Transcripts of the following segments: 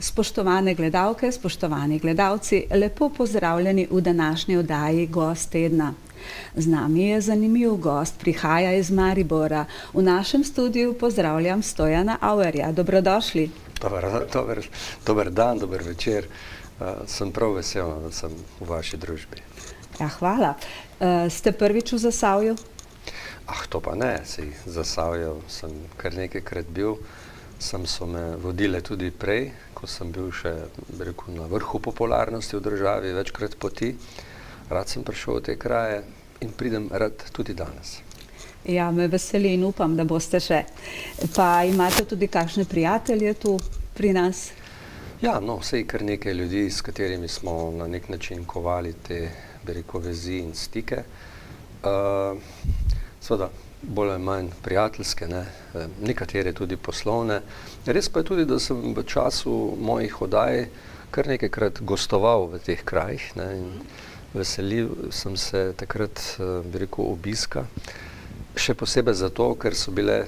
Spoštovane gledalke, spoštovani gledalci, lepo pozdravljeni v današnji oddaji Gost tedna. Z nami je zanimiv gost, prihaja iz Maribora. V našem studiu pozdravljam Stojana Auerja. Dobrodošli. Dober dan, dober večer. Sem prav vesel, da sem v vaši družbi. Ja, hvala. Ste prvič v Zasavju? To pa ne, Zasavju sem kar nekajkrat bil. So me vodile tudi prej, ko sem bil še, bi rekel, na vrhu popularnosti v državi, večkrat poti. Rad sem prišel v te kraje in pridem rad tudi danes. Ja, me veseli in upam, da boste še. Pa imate tudi kakšne prijatelje tu pri nas? Ja, saj kar nekaj ljudi, s katerimi smo na nek način kovali te, bi rekel, vezi in stike. Seveda, bolj ali manj prijateljske, nekatere tudi poslovne. Res pa je tudi, da sem v času mojih oddaj kar nekajkrat gostoval v teh krajih, in veselil sem se takrat, bi rekel, obiska. Še posebej zato, ker so bile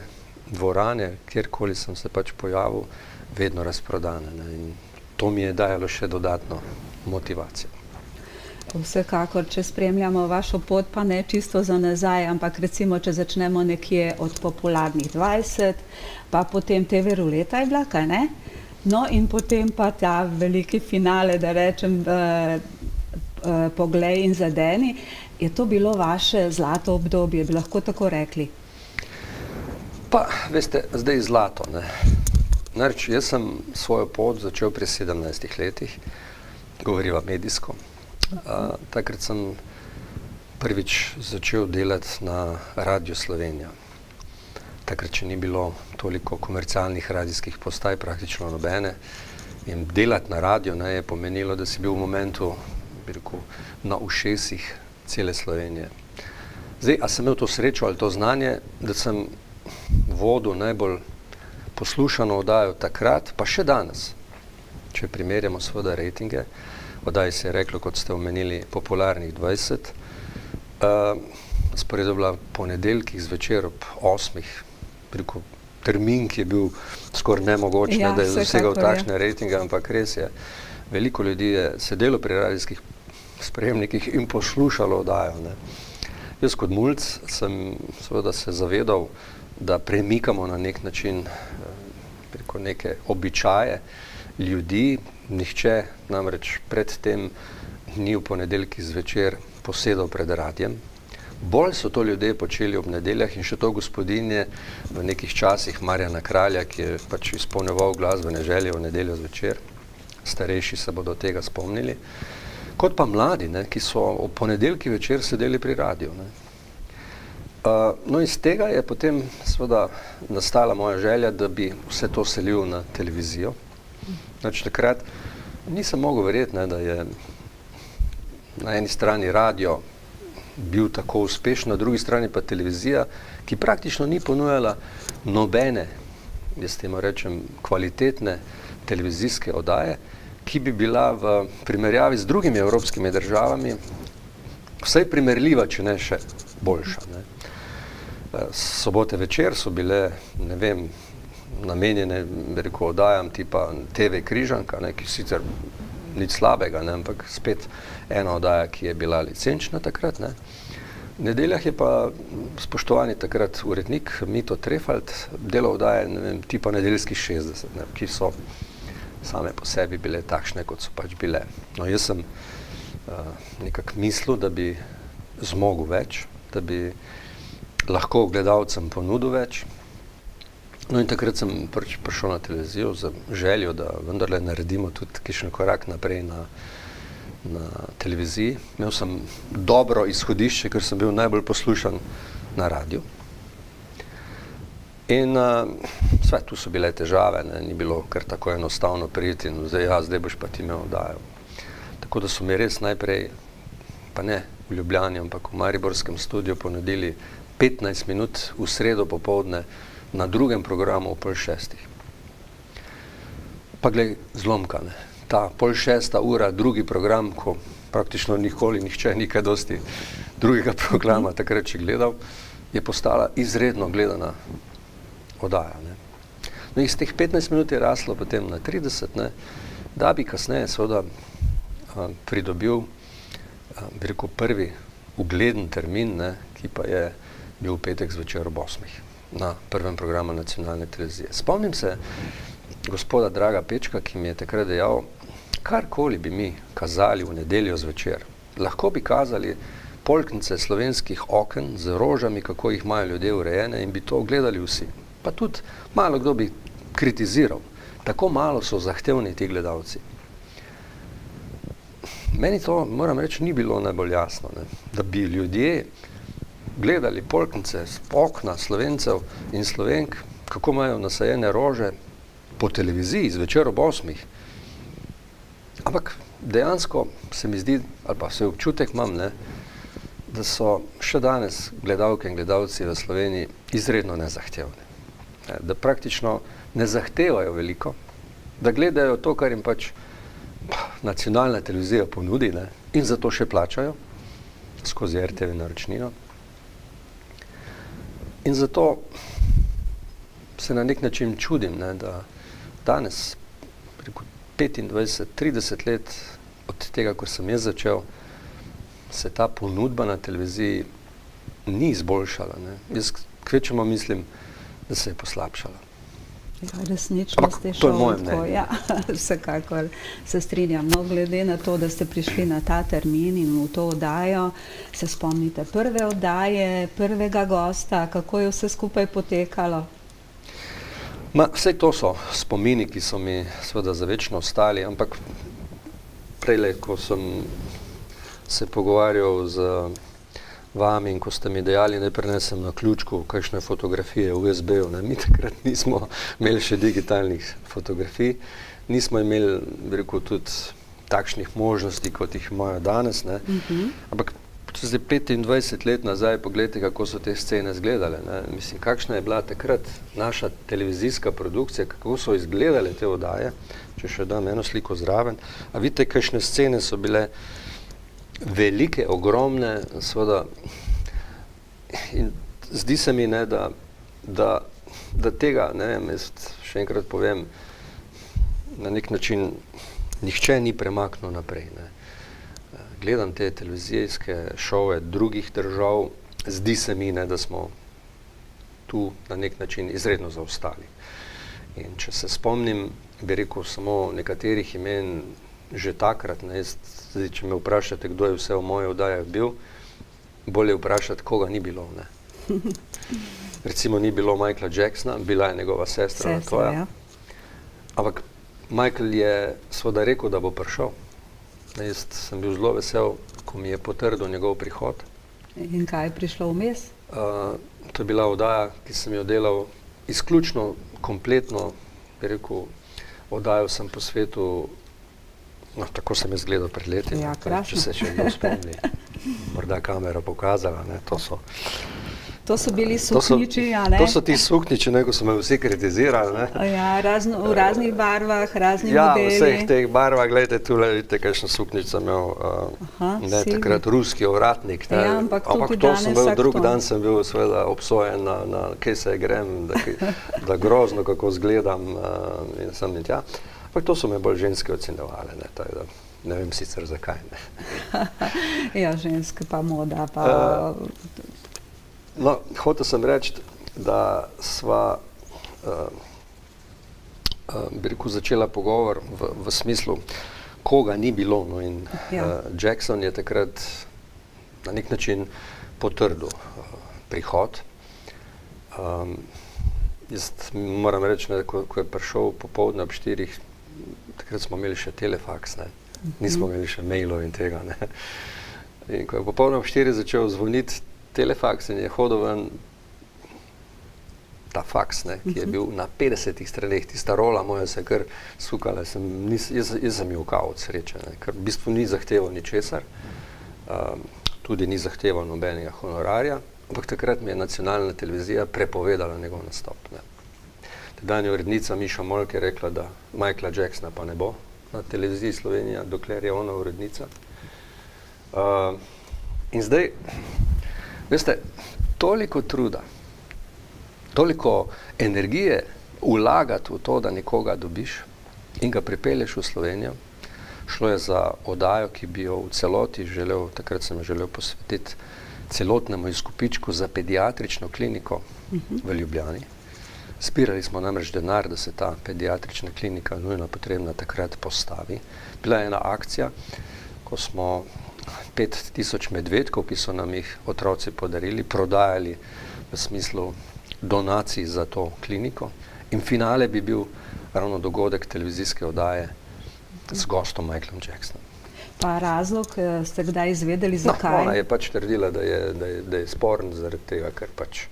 dvorane, kjerkoli sem se pač pojavil, vedno razprodane, in to mi je dajalo še dodatno motivacijo. Vsekakor, če spremljamo vašo pot, pa ne čisto za nazaj, ampak recimo, če začnemo nekje od popularnih 20, pa potem TV ruleta je bila, kaj ne? No in potem pa ta veliki finale, da rečem, Poglej in zadeni. Je to bilo vaše zlato obdobje, bi lahko tako rekli? Pa, veste, zdaj zlato, Namreč, jaz sem svojo pot začel pri 17 letih, govoriva medijsko. Takrat sem prvič začel delati na Radiu Slovenija. Takrat še ni bilo toliko komercialnih radijskih postaj, praktično nobene. In delati na radiju je pomenilo, da si bil v momentu, bi rekel, na ušesih cele Slovenije. Zdaj, a sem imel to srečo ali to znanje, da sem vodil najbolj poslušano oddajo takrat, pa še danes, če primerjamo seveda rejtinge. Oddaji se je reklo, kot ste omenili, popularnih 20. Sporedo bila ponedeljkih zvečer ob 8. Rekel, termin, ki je bil skoraj nemogoč, da je dosegal takšne rejtinge, ampak res je. Veliko ljudi je sedelo pri radijskih sprejemnikih in poslušalo oddajo. Jaz kot mulc sem seveda se zavedal, da premikamo na nek način preko neke običaje ljudi. Nihče namreč predtem ni v ponedeljkih zvečer posedal pred radijem. Bolj so to ljudje počeli ob nedeljah in še to gospodinje v nekih časih Marjana Kralja, ki je pač izpolnjeval glasbene želje v nedeljo zvečer. Starejši se bodo tega spomnili. Kot pa mladi, ki so ob ponedeljkih večer sedeli pri radiju. Iz tega je potem seveda nastala moja želja, da bi vse to selil na televizijo. Takrat nisem mogel verjeti, da je na eni strani radio bil tako uspešen, na drugi strani pa televizija, ki praktično ni ponujala nobene, jaz temu rečem, kvalitetne televizijske oddaje, ki bi bila v primerjavi z drugimi evropskimi državami vsaj primerljiva, če ne še boljša. Sobote večer so bile, namenjene, bi rekel, oddajam tipa TV Križanka, ki sicer nič slabega, ampak spet ena oddaja, ki je bila licenčna takrat. V nedeljah je pa spoštovani takrat urednik Mito Trefalt delal oddaje, tipa Nedeljskih 60, ki so same po sebi bile takšne, kot so pač bile. Jaz sem nekako mislil, da bi zmogel več, da bi lahko gledalcem ponudil več. In takrat sem prišel na televizijo z željo, da vendarle naredimo tudi kakšen korak naprej na televiziji. Imel sem dobro izhodišče, ker sem bil najbolj poslušan na radiju. In tu so bile težave, ni bilo kar tako enostavno priti in zdaj boš pa ti imel oddajo. Tako da so mi res najprej, pa ne v Ljubljani, ampak v mariborskem studiu ponudili 15 minut v sredo popoldne na drugem programu ob 5:30. Pa glej, zlomka, ta 5:30 ura, drugi program, ko praktično nikoli nihče ni kaj dosti drugega programa takrat še gledal, je postala izredno gledana oddaja. No, iz teh 15 minut je raslo potem na 30, ne, da bi kasneje seveda pridobil, bi rekel, prvi ugleden termin, ne, ki pa je bil petek zvečer ob 8. Na prvem programu nacionalne televizije. Spomnim se gospoda Draga Pečka, ki mi je takrat dejal, karkoli bi mi kazali v nedeljo zvečer, lahko bi kazali polknice slovenskih oken z rožami, kako jih imajo ljudje urejene in bi to gledali vsi. Pa tudi malo kdo bi kritiziral. Tako malo so zahtevni ti gledalci. Meni to, moram reči, ni bilo najbolj jasno, ne? Da bi ljudje gledali polknice z okna Slovencev in Slovenk, kako imajo nasajene rože po televiziji zvečer ob 8. Ampak dejansko se mi zdi, ali pa se občutek imam, ne, da so še danes gledalke in gledalci v Sloveniji izredno nezahtevni. Da praktično ne zahtevajo veliko, da gledajo to, kar jim pač nacionalna televizija ponudi, ne, in zato še plačajo skozi RTV naročnino. In zato se na nek način čudim, ne, da danes, preko 25-30 let od tega, ko sem jaz začel, se ta ponudba na televiziji ni izboljšala. Ne. Jaz kvečemo mislim, da se je poslabšala. Ja, resnično ste šel tako, ja, vsekakor se strinjam. No, glede na to, da ste prišli na ta termin in v to oddajo, se spomnite prve oddaje, prvega gosta, kako je vse skupaj potekalo? Vse to so spomini, ki so mi seveda za večno ostali, ampak prejle, ko sem se pogovarjal z vami in ko ste mi dejali, da prenesem na ključku kakšne fotografije v USB-ju, ne, mi takrat nismo imeli še digitalnih fotografij, nismo imeli, bi rekel, tudi takšnih možnosti, kot jih imajo danes, ne. Ampak zdaj 25 let nazaj, pogledajte, kako so te scene izgledale, ne. Mislim, kakšna je bila takrat naša televizijska produkcija, kako so izgledale te oddaje, če še dam eno sliko zraven, a vidite, kakšne scene so bile velike, ogromne, seveda, in zdi se mi, ne, da tega, ne vem, jaz še enkrat povem, na nek način nihče ni premaknil naprej, ne. Gledam te televizijske šove drugih držav, zdi se mi, ne, da smo tu na nek način izredno zaostali. In če se spomnim, bi rekel samo nekaterih imen že takrat, ne, zdaj, če me vprašate, kdo je vse v mojih oddajah bil, bolje vprašati, koga ni bilo, ne. Recimo ni bilo Michaela Jacksona, bila je njegova sestra Latoya, ja. Ampak Michael je seveda rekel, da bo prišel. Jaz sem bil zelo vesel, ko mi je potrdil njegov prihod. In kaj je prišlo vmes? To je bila oddaja, ki sem jo delal izključno, kompletno, bi rekel, oddajal sem po svetu. No, tako sem jaz gledal pred leti, ja, če se še kdo spomni, morda kamera pokazala, ne, to so bili suknjiči, ja, ne? To so ti suknjiči, ne, ko so me vsi kritizirali, ne. Ja, v raznih barvah, razni modeli. Ja, vseh teh barvah, gledajte, tule vidite, kakšno suknjič sem imel, ne, takrat ruski ovratnik, ne. Ja, ampak to sem bil, drug dan sem bil seveda obsojen na kje se grem, da grozno, kako izgledam, in sem in tja. Ampak to so me bolj ženske ocenjevale, ne, tako da ne vem sicer zakaj, ne. Ja, ženske pa moda, pa... No, hotel sem reči, da sva, bi rekel, začela pogovor v smislu, koga ni bilo, no, in Jackson je takrat na nek način potrdil prihod. Jaz moram reči, ne, ko je prišel popoldne ob 4, takrat smo imeli še telefaks, ne. Nismo imeli še mailov in tega, ne. In ko je popoldne ob 4 začel zvoniti telefaks in je hodil ven ta faks, ne, ki je bil na 50 straneh, tista rola moja se kar sukala, jaz sem jokal od sreče, ne, ker v bistvu ni zahteval ničesar, tudi ni zahteval nobenega honorarja, ampak takrat mi je nacionalna televizija prepovedala njegov nastop, ne. Tedanja urednica Miša Molk je rekla, da Michaela Jacksona pa ne bo na televiziji Slovenija, dokler je ona urednica. In zdaj, veste, toliko truda, toliko energije vlagati v to, da nekoga dobiš in ga pripelješ v Slovenijo. Šlo je za oddajo, ki bi jo v celoti želel, takrat sem želel posvetiti celotnemu izkupičku za pediatrično kliniko v Ljubljani. Zbirali smo namreč denar, da se ta pediatrična klinika nujno potrebna takrat postavi. Bila je ena akcija, ko smo 5000 medvedkov, ki so nam jih otroci podarili, prodajali v smislu donacij za to kliniko. In finale bi bil ravno dogodek televizijske oddaje z gostom Michaelom Jacksonom. Pa razlog ste kdaj izvedeli, zakaj? Ona je pač trdila, da je sporen zaradi tega, ker pač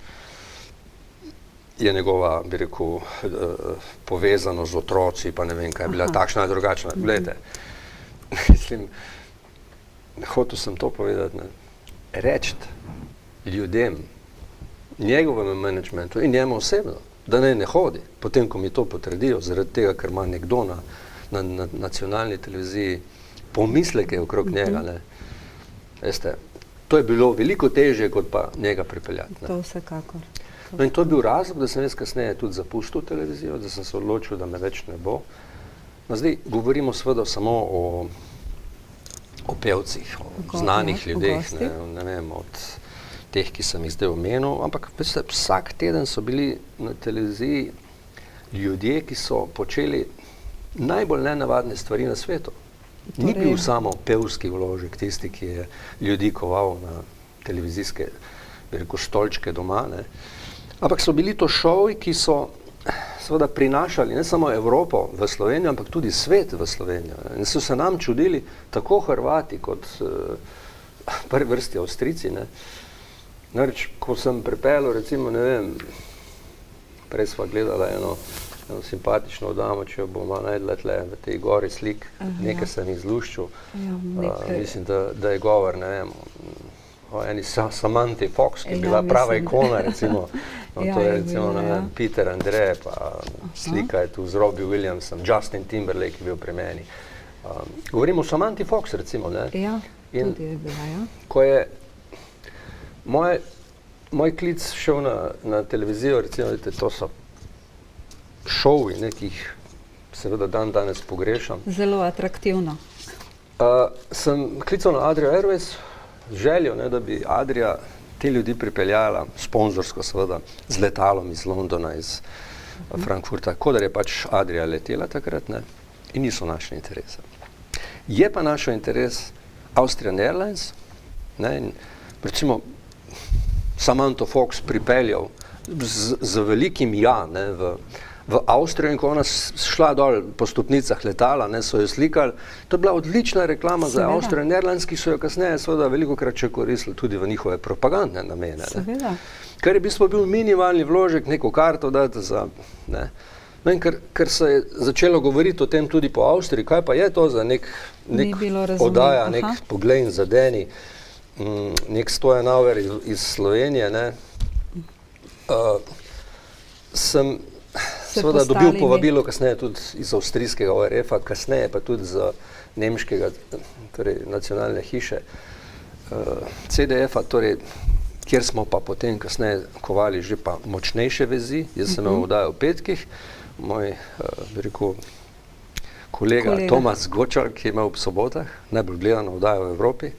je njegova, bi rekel, povezano z otroci, pa ne vem, kaj je bila takšna in drugačna. Glejte, mislim, hotel sem to povedati, ne, reči ljudem, njegovemu managementu in njemu osebno, da ne hodi, potem, ko mi to potrdijo, zaradi tega, ker ima nekdo na nacionalni televiziji pomisleke okrog njega, ne. Veste, to je bilo veliko težje, kot pa njega pripeljati. Ne. To vsekakor. No in to je bil razlog, da sem jaz kasneje tudi zapustil televizijo, da sem se odločil, da me več ne bo. No zdaj govorimo seveda samo o pevcih, o znanih ljudeh, ne vem, od teh, ki sem jih zdaj omenil, ampak vsak teden so bili na televiziji ljudje, ki so počeli najbolj nenavadne stvari na svetu. Ni bil samo pevski vložek, tisti, ki je ljudi koval na televizijske, bi rekel, stolčke doma, ne. Ampak so bili to šovi, ki so seveda prinašali ne samo Evropo v Slovenijo, ampak tudi svet v Slovenijo. In so se nam čudili tako Hrvati kot prvi vrsti Avstrijci, ne. Namreč, ko sem pripeljal, recimo, ne vem, prej sva gledala eno simpatično damo, če jo bomo najdla tle v tej gori slik, nekaj sem izluščil. Mislim, da je govor, ne vem, o eni Samantha Fox, ki je bila prava ikona, recimo. To je recimo, ne vem, Peter Andre, pa slika je tu z Robbie Williamsom, Justin Timberlake je bil pri meni. Govorimo o Samantha Fox, recimo, ne. Ja, tudi je bila, ja. Ko je moj klic šel na televizijo, recimo, vidite, to so šovi, ki jih seveda danes pogrešam. Zelo atraktivno. Sem klical na Adria Airways z željo, da bi Adria te ljudi pripeljala sponzorsko seveda z letalom iz Londona, iz Frankfurta, kodar je pač Adria letela takrat, ne, in niso našli interesa. Je pa našel interes Austrian Airlines, ne, in recimo Samantha Fox pripeljal z velikim ja, ne, v Avstrijo in ko ona šla dol po stopnicah letala, ne, so jo slikali. To je bila odlična reklama za Austrian Airlines, ki so jo kasneje seveda velikokrat še koristili tudi v njihove propagandne namene. Seveda. Ker je v bistvu bil minimalni vložek, neko karto dati za, ne. No in ker se je začelo govoriti o tem tudi po Avstriji, kaj pa je to za nek oddaja, nek poglej in zadeni, nek Stojan Auer iz Slovenije, ne, sem seveda dobil povabilo kasneje tudi iz avstrijskega ORF-a, kasneje pa tudi z nemškega, torej nacionalne hiše CDF-a, torej, kjer smo pa potem kasneje kovali že pa močnejše vezi. Jaz sem imel oddajo v petkih, moj, bi rekel, kolega Tomas Gočar, ki je imel ob sobotah najbolj gledano oddajo v Evropi,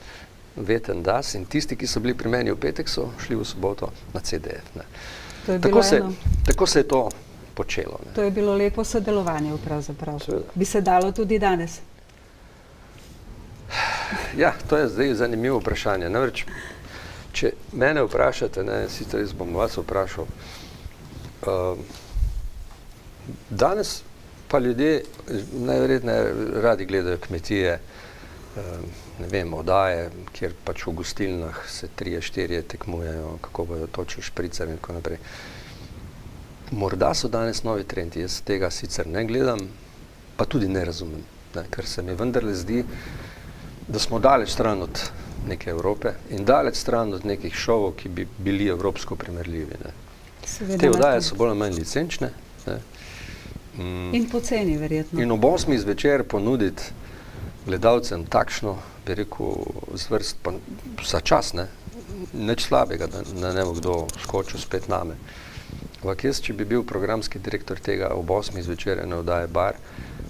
Veten das, in tisti, ki so bili pri meni v petek, so šli v soboto na CDF. Ne. Tako se je to počelo. Ne. To je bilo lepo sodelovanje pravzaprav. Bi se dalo tudi danes? Ja, to je zdaj zanimivo vprašanje. Namreč, če mene vprašate, ne, sicer jaz bom vas vprašal, danes pa ljudje najverjetneje radi gledajo kmetije, ne vem, oddaje, kjer pač v gostilnah se 3-4 tekmujejo, kako bodo točili špricer in tako naprej. Morda so danes novi trendi, jaz tega sicer ne gledam, pa tudi ne razumem, ne, ker se mi vendarle zdi, da smo daleč stran od neke Evrope in daleč stran od nekih šovov, ki bi bili evropsko primerljivi. Ne. Te oddaje so bolj ali manj licenčne. Ne. In poceni, verjetno. In ob 8. zvečer ponuditi gledalcem takšno, bi rekel, zvrst, pa za čas, ne, nič slabega, da ne bo kdo skočil spet name. Ampak jaz, če bi bil programski direktor tega ob 8. zvečer ene oddaje Bar,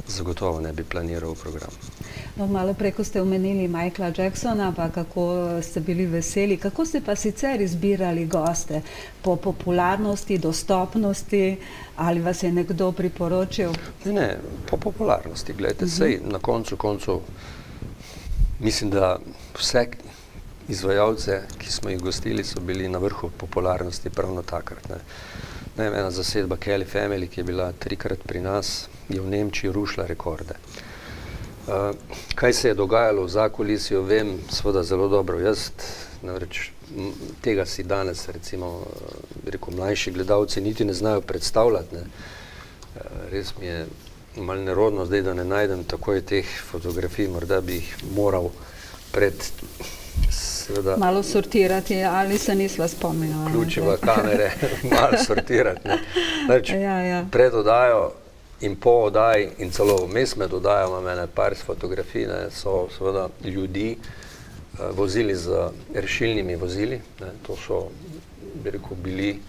zagotovo ne bi planiral program. No, malo prej, ko ste omenili Michaela Jacksona, pa kako ste bili veseli, kako ste pa sicer izbirali goste? Po popularnosti, dostopnosti, ali vas je nekdo priporočil? Ne, po popularnosti. Glejte, sej na koncu koncev, mislim, da vse izvajalce, ki smo jih gostili, so bili na vrhu popularnosti prav na takrat. Ena zasedba Kelly Family, ki je bila 3-krat pri nas, je v Nemčiji rušila rekorde. Kaj se je dogajalo v zakulisju, vem seveda zelo dobro. Jaz, namreč, tega si danes, recimo, mlajši gledalci niti ne znajo predstavljati. Res mi je malo nerodno zdaj, da ne najdem takoj teh fotografij, morda bi jih moral seveda malo sortirati, ali se nisva spomnila. Ključiva kamere, malo sortirati. Pred oddajo in po oddaji in celo vmes med oddajo imam ene par fotografij, so seveda ljudi vozili z rešilnimi vozili. To so, bi rekel, bili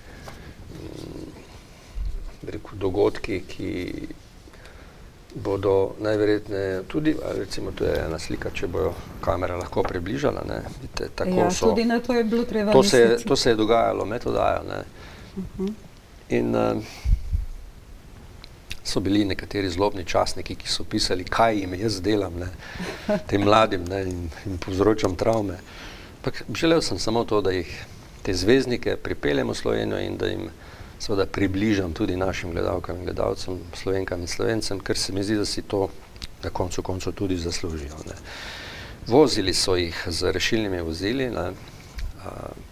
dogodki, ki bodo najverjetneje tudi, recimo to je ena slika, če bojo kamera lahko približala. Vidite, tako so, tudi na to je bilo treba misliti. To se je dogajalo med oddajo. In so bili nekateri zlobni časniki, ki so pisali, kaj jim jaz delam, tem mladim, in povzročam travme. Želel sem samo to, da jih, te zvezdnike, pripeljem v Slovenijo in da jim seveda približam tudi našim gledalkam in gledalcem, Slovenkam in Slovencem, ker se mi zdi, da si to na koncu koncev tudi zaslužijo. Vozili so jih z rešilnimi vozili,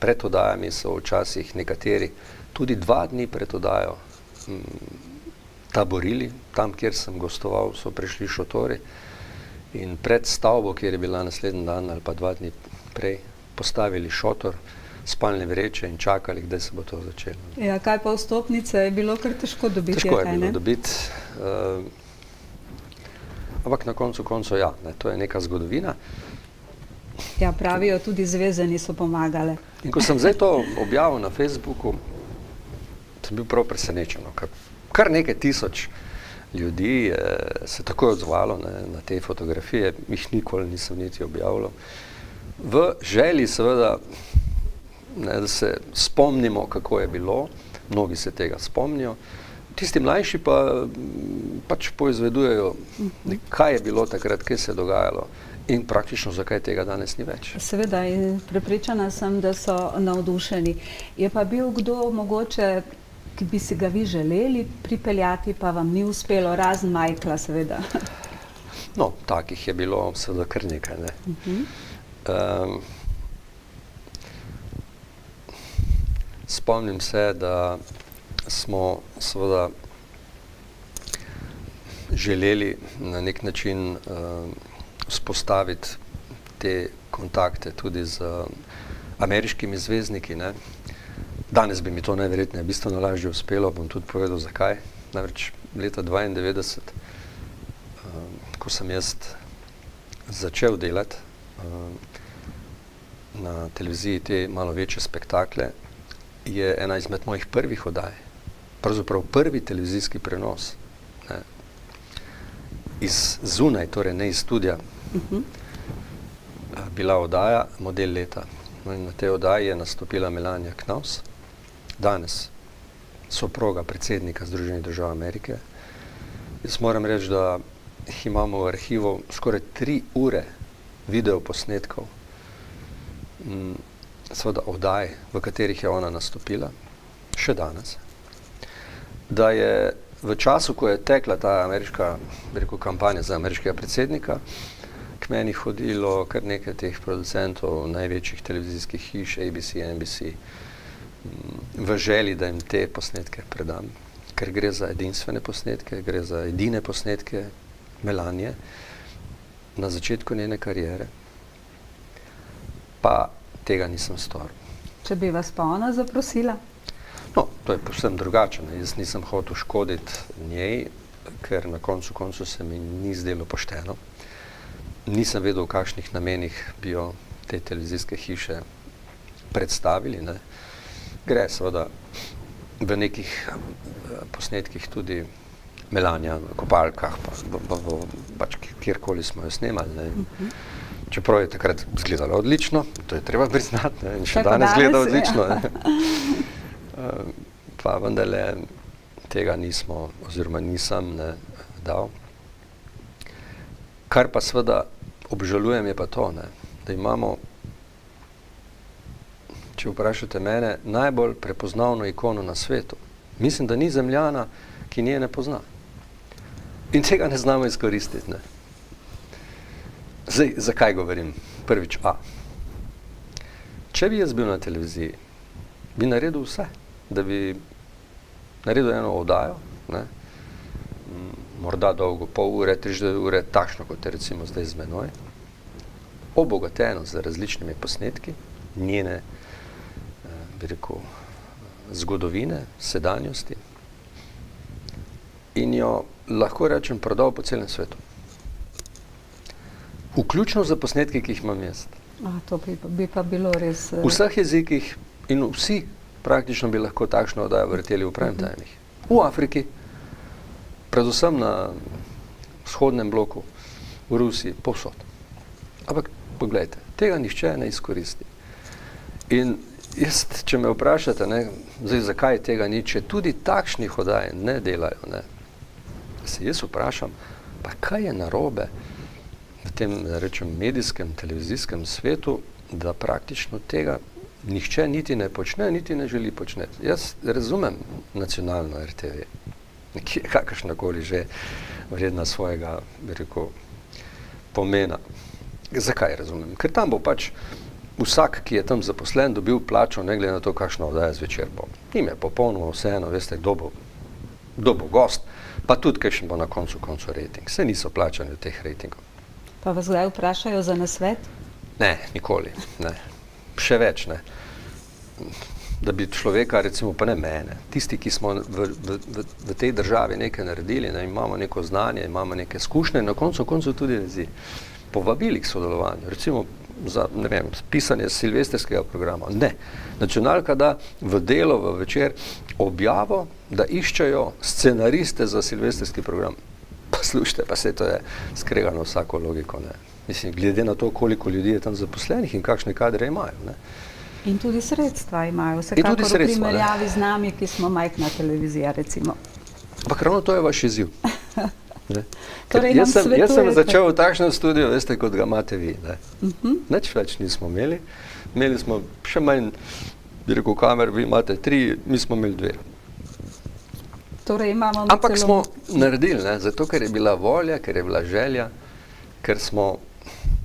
pred oddajami so včasih nekateri tudi 2 dni pred oddajo taborili, tam, kjer sem gostoval, so prišli šotori in pred stavbo, kjer je bila naslednji dan ali pa 2 dni prej, postavili šotor, spalne vreče in čakali, kdaj se bo to začelo. Ja, kaj pa vstopnice? Je bilo kar težko dobiti? Težko je bilo dobiti, ampak na koncu koncev, ja, to je neka zgodovina. Ja, pravijo, tudi zvezeni so pomagale. In ko sem zdaj to objavil na Facebooku, sem bil prav presenečen, kar nekaj tisoč ljudi se takoj odzvalo na te fotografije, jih nikoli nisem niti objavljal. V želji seveda, da se spomnimo, kako je bilo, mnogi se tega spomnijo, tisti mlajši pa pač poizvedujejo, kaj je bilo takrat, kaj se je dogajalo in praktično zakaj tega danes ni več. Seveda, in prepričana sem, da so navdušeni. Je pa bil kdo mogoče, ki bi si ga vi želeli pripeljati, pa vam ni uspelo, razen Michaela, seveda? No, takih je bilo seveda kar nekaj. Spomnim se, da smo seveda želeli na nek način vzpostaviti te kontakte tudi z ameriškimi zvezdniki. Danes bi mi to najverjetneje bistveno lažje uspelo, bom tudi povedal zakaj. Namreč leta 1992, ko sem jaz začel delati na televiziji te malo večje spektakle, je ena izmed mojih prvih oddaj, pravzaprav prvi televizijski prenos, iz zunaj, torej ne iz studia, bila oddaja Model leta. In na tej oddaji je nastopila Melania Knauss, danes soproga predsednika Združenih držav Amerike. Jaz moram reči, da imamo v arhivu skoraj 3 ure videoposnetkov, seveda oddaj, v katerih je ona nastopila, še danes. Da je v času, ko je tekla ta ameriška, bi rekel, kampanja za ameriškega predsednika, k meni hodilo kar nekaj teh producentov največjih televizijskih hiš, ABC, NBC, v želji, da jim te posnetke predam, ker gre za edinstvene posnetke, gre za edine posnetke Melanije na začetku njene kariere, pa tega nisem storil. Če bi vas pa ona zaprosila? No, to je povsem drugače. Jaz nisem hotel škoditi njej, ker na koncu koncu se mi ni zdelo pošteno. Nisem vedel, v kakšnih namenih bi jo te televizijske hiše predstavili. Gre seveda v nekih posnetkih tudi Melanja v kopalkah, pač kjerkoli smo jo snemali. Ne. Čeprav je takrat izgledalo odlično, to je treba priznati, ne, in še danes gleda odlično. Pa vendarle tega nismo, oziroma nisem dal. Kar pa seveda obžalujem je pa to, ne, da imamo, če vprašate mene, najbolj prepoznavno ikono na svetu. Mislim, da ni Zemljana, ki nje ne pozna. In tega ne znamo izkoristiti. Ne. Zdaj, zakaj govorim? Prvič, če bi jaz bil na televiziji, bi naredil vse, da bi naredil eno oddajo, ne, morda dolgo, pol ure, 3 ure, takšno, kot je recimo zdaj z menoj, obogateno z različnimi posnetki, njene, bi rekel, zgodovine, sedanjosti, in jo, lahko rečem, prodal po celem svetu. Vključno za posnetki, ki jih imam jaz. To bi pa bilo res... V vseh jezikih in vsi praktično bi lahko takšno oddajo vrteli v prime timih. V Afriki, predvsem na vzhodnem bloku, v Rusiji, povsod. Ampak, poglejte, tega nihče ne izkoristi. In jaz, če me vprašate, ne, zdaj, zakaj tega ni, če tudi takšnih oddaj ne delajo, ne, se jaz vprašam, pa kaj je narobe v tem, da rečem, medijskem, televizijskem svetu, da praktično tega nihče niti ne počne, niti ne želi početi. Jaz razumem nacionalno RTV, kakršnakoli že vredna svojega, bi rekel, pomena. Zakaj razumem? Ker tam bo pač vsak, ki je tam zaposlen, dobil plačo, ne glede na to, kakšna oddaja zvečer bo. Njim je popolnoma vseeno, veste, kdo bo gost, pa tudi kakšen bo na koncu rating. Saj niso plačani v teh ratingov. Pa vas kdaj vprašajo za nasvet? Ne, nikoli. Ne. Še več ne. Da bi človeka, recimo pa ne mene, tisti, ki smo v tej državi nekaj naredili, ne, imamo neko znanje, imamo neke izkušnje, na koncu tudi rezi, povabili k sodelovanju, recimo za, ne vem, pisanje silvestrskega programa. Ne. Nacionalka da v Delo, v Večer objavo, da iščejo scenariste za silvestrski program. Poslušajte, pa se to je skregano vsako logiko. Ne. Mislim, glede na to, koliko ljudi je tam zaposlenih in kakšne kadre imajo. Ne. In tudi sredstva imajo, vsekakor v primerjavi z nami, ki smo majhna televizija, recimo. Ampak ravno to je vaš izziv. Torej, jaz sem začel v takšnem studiu, veste, kot ga imate vi. Nič več nismo imeli. Imeli smo še manj, bi rekel, kamer, vi imate 3, mi smo imeli 2. Torej, ampak smo naredili, ne, zato ker je bila volja, ker je bila želja, ker smo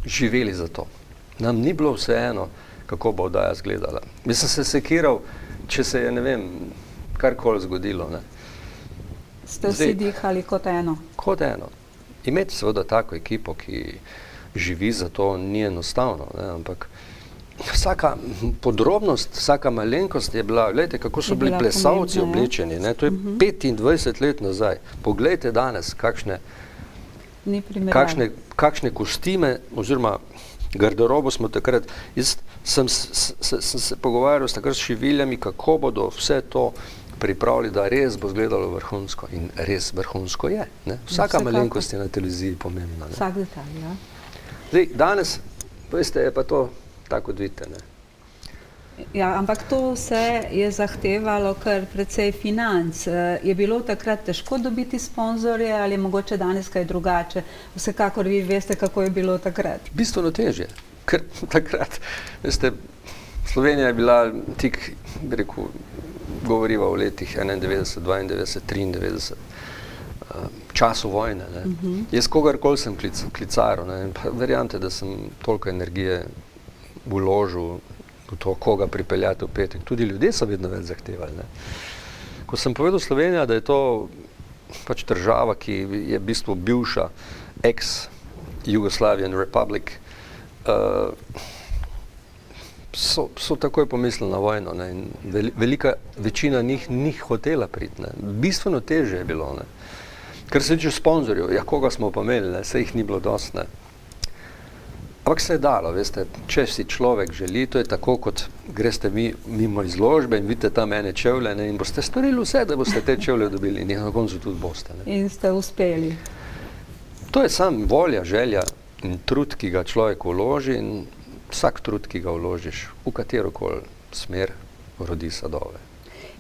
živeli za to. Nam ni bilo vseeno, kako bo oddaja izgledala. Jaz sem se sekiral, če se je, ne vem, karkoli zgodilo. Ne. Ste vsi dihali kot eno? Kot eno. Imeti seveda tako ekipo, ki živi za to, ni enostavno, ne, ampak vsaka podrobnost, vsaka malenkost je bila, gledajte, kako so bili plesalci oblečeni, ne, to je 25 let nazaj. Poglejte danes, kakšne kostime, oziroma garderobo smo takrat, jaz sem se pogovarjal s takrat s šiviljami, kako bodo vse to pripravili, da res bo izgledalo vrhunsko. In res vrhunsko je. Ne? Vsaka malenkost je na televiziji pomembna. Ne? Vsak detalj, ja. Zdaj, danes, veste, je pa to tako, kot vidite, ne. Ja, ampak to vse je zahtevalo kar precej financ. Je bilo takrat težko dobiti sponzorje ali je mogoče danes kaj drugače? Vsekakor vi veste, kako je bilo takrat. Bistveno težje, ker takrat, veste, Slovenija je bila tik, bi rekel, govoriva o letih 91, 92, 93, času vojne. Ne. Jaz kogarkoli sem klicaril, ne, in pa verjamete, da sem toliko energije vložil v to, koga pripeljati v petek. Tudi ljudje so vedno več zahtevali. Ne. Ko sem povedal Slovenija, da je to pač država, ki je v bistvu bivša ex-Jugoslavian Republic, so takoj pomislili na vojno. Ne. In velika večina njih ni hotela priti. Ne. Bistveno težje je bilo. Ne. Ker se tiče sponzorjev, ja, koga smo pa imeli, ne, saj jih ni bilo dosti. Ampak se je dalo, veste, če si človek želi, to je tako, kot greste mimo izložbe in vidite tam ene čevlje, ne, in boste storili vse, da boste te čevlje dobili in na koncu tudi boste. Ne. In ste uspeli. To je sam volja, želja in trud, ki ga človek vloži, in vsak trud, ki ga vložiš v katerokoli smer, rodi sadove.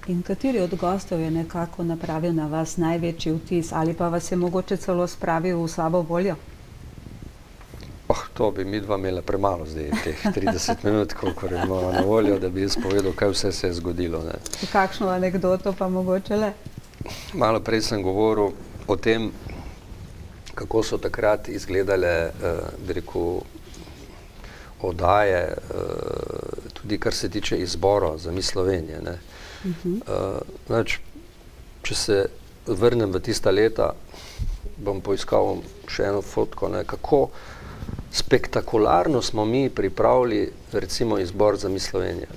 In kateri od gostov je nekako napravil na vas največji vtis ali pa vas je mogoče celo spravil v slabo voljo? To bi mi dva imela premalo zdaj, teh 30 minut, koliko imamo na voljo, da bi jaz povedal, kaj vse se je zgodilo. Ne. Kakšno anekdoto pa mogoče le? Malo prej sem govoril o tem, kako so takrat izgledale, bi rekel, oddaje, tudi kar se tiče izbora za Miss Slovenije. Ne. Če se vrnem v tista leta, bom poiskal še eno fotko, ne, kako spektakularno smo mi pripravili recimo izbor za Miss Slovenije.